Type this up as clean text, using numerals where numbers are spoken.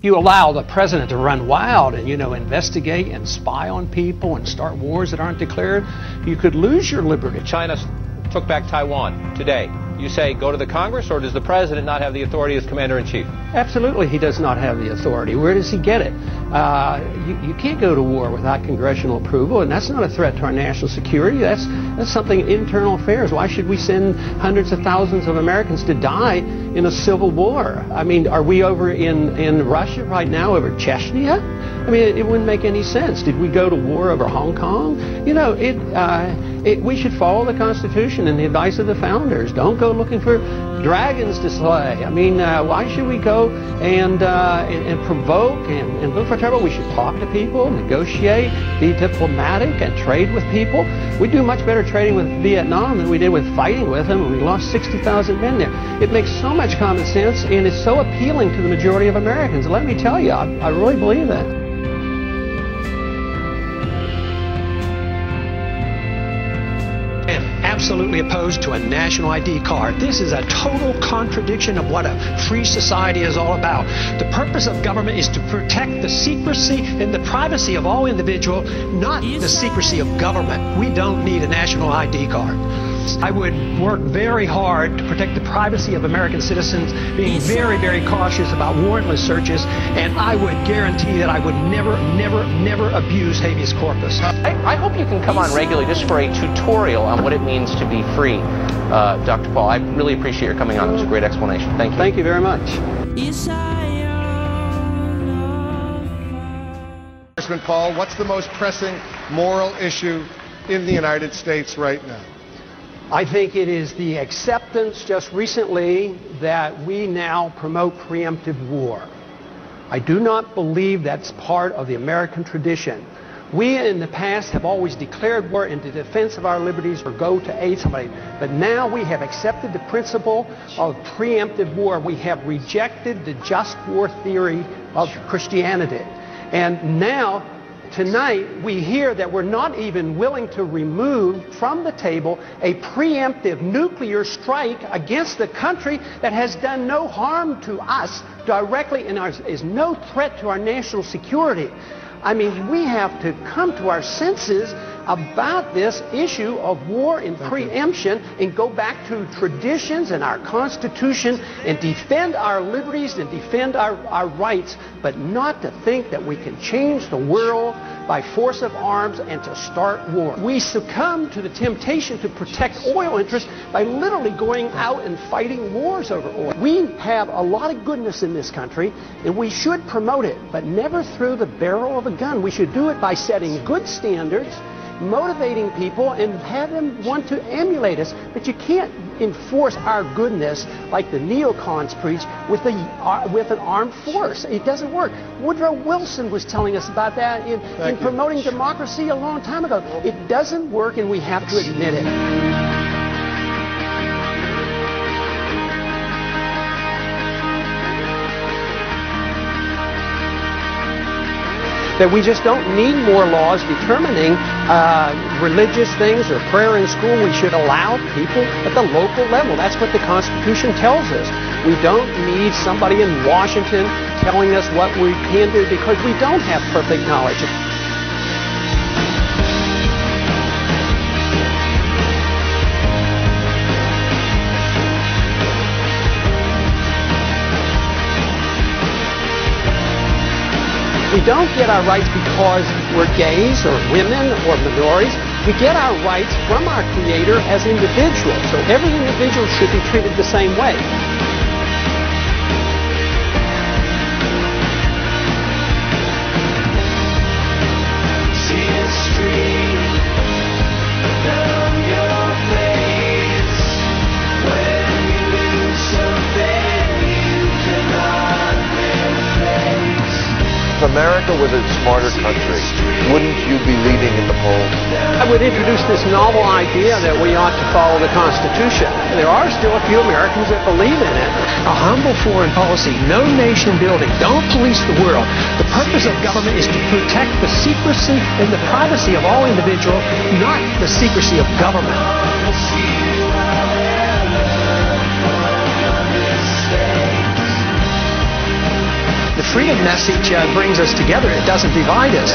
You allow the president to run wild and, investigate and spy on people and start wars that aren't declared, you could lose your liberty. China took back Taiwan today. You say go to the Congress, or does the president not have the authority as commander-in-chief? Absolutely, he does not have the authority. Where does he get it? You can't go to war without congressional approval, and that's not a threat to our national security. That's something internal affairs. Why should we send hundreds of thousands of Americans to die in a civil war? I mean, are we over in Russia right now over Chechnya? I mean, it wouldn't make any sense. Did we go to war over Hong Kong? We should follow the Constitution and the advice of the founders. Don't go looking for dragons to slay. I mean, why should we go and provoke and look for trouble? We should talk to people, negotiate, be diplomatic, and trade with people. We do much better trading with Vietnam than we did with fighting with them, and we lost 60,000 men there. It makes so much common sense, and it's so appealing to the majority of Americans. Let me tell you, I really believe that. Absolutely opposed to a national ID card. This is a total contradiction of what a free society is all about. The purpose of government is to protect the secrecy and the privacy of all individuals, not the secrecy of government. We don't need a national ID card. I would work very hard to protect the privacy of American citizens, being very, very cautious about warrantless searches, and I would guarantee that I would never abuse habeas corpus. I hope you can come on regularly just for a tutorial on what it means to be free, Dr. Paul. I really appreciate your coming on. It was a great explanation. Thank you. Thank you very much. Congressman Paul, what's the most pressing moral issue in the United States right now? I think it is the acceptance just recently that we now promote preemptive war. I do not believe that's part of the American tradition. We in the past have always declared war in the defense of our liberties or go to aid somebody. But now we have accepted the principle of preemptive war. We have rejected the just war theory of Christianity. And now, tonight, we hear that we're not even willing to remove from the table a preemptive nuclear strike against the country that has done no harm to us directly and is no threat to our national security. I mean, we have to come to our senses about this issue of war and preemption and go back to traditions and our Constitution and defend our liberties and defend our rights, but not to think that we can change the world by force of arms and to start war. We succumb to the temptation to protect oil interests by literally going out and fighting wars over oil. We have a lot of goodness in this country, and we should promote it, but never through the barrel of a gun. We should do it by setting good standards, motivating people, and have them want to emulate us. But you can't enforce our goodness like the neocons preach with an armed force. It doesn't work. Woodrow Wilson was telling us about that in promoting democracy a long time ago. It doesn't work, and we have to admit it. That we just don't need more laws determining religious things or prayer in school. We should allow people at the local level. That's what the Constitution tells us. We don't need somebody in Washington telling us what we can do because we don't have perfect knowledge. We don't get our rights because we're gays or women or minorities. We get our rights from our Creator as individuals. So every individual should be treated the same way. If America was a smarter country, wouldn't you be leading in the polls? I would introduce this novel idea that we ought to follow the Constitution. There are still a few Americans that believe in it. A humble foreign policy, no nation building, don't police the world. The purpose of government is to protect the secrecy and the privacy of all individuals, not the secrecy of government. The freedom message brings us together. It doesn't divide us.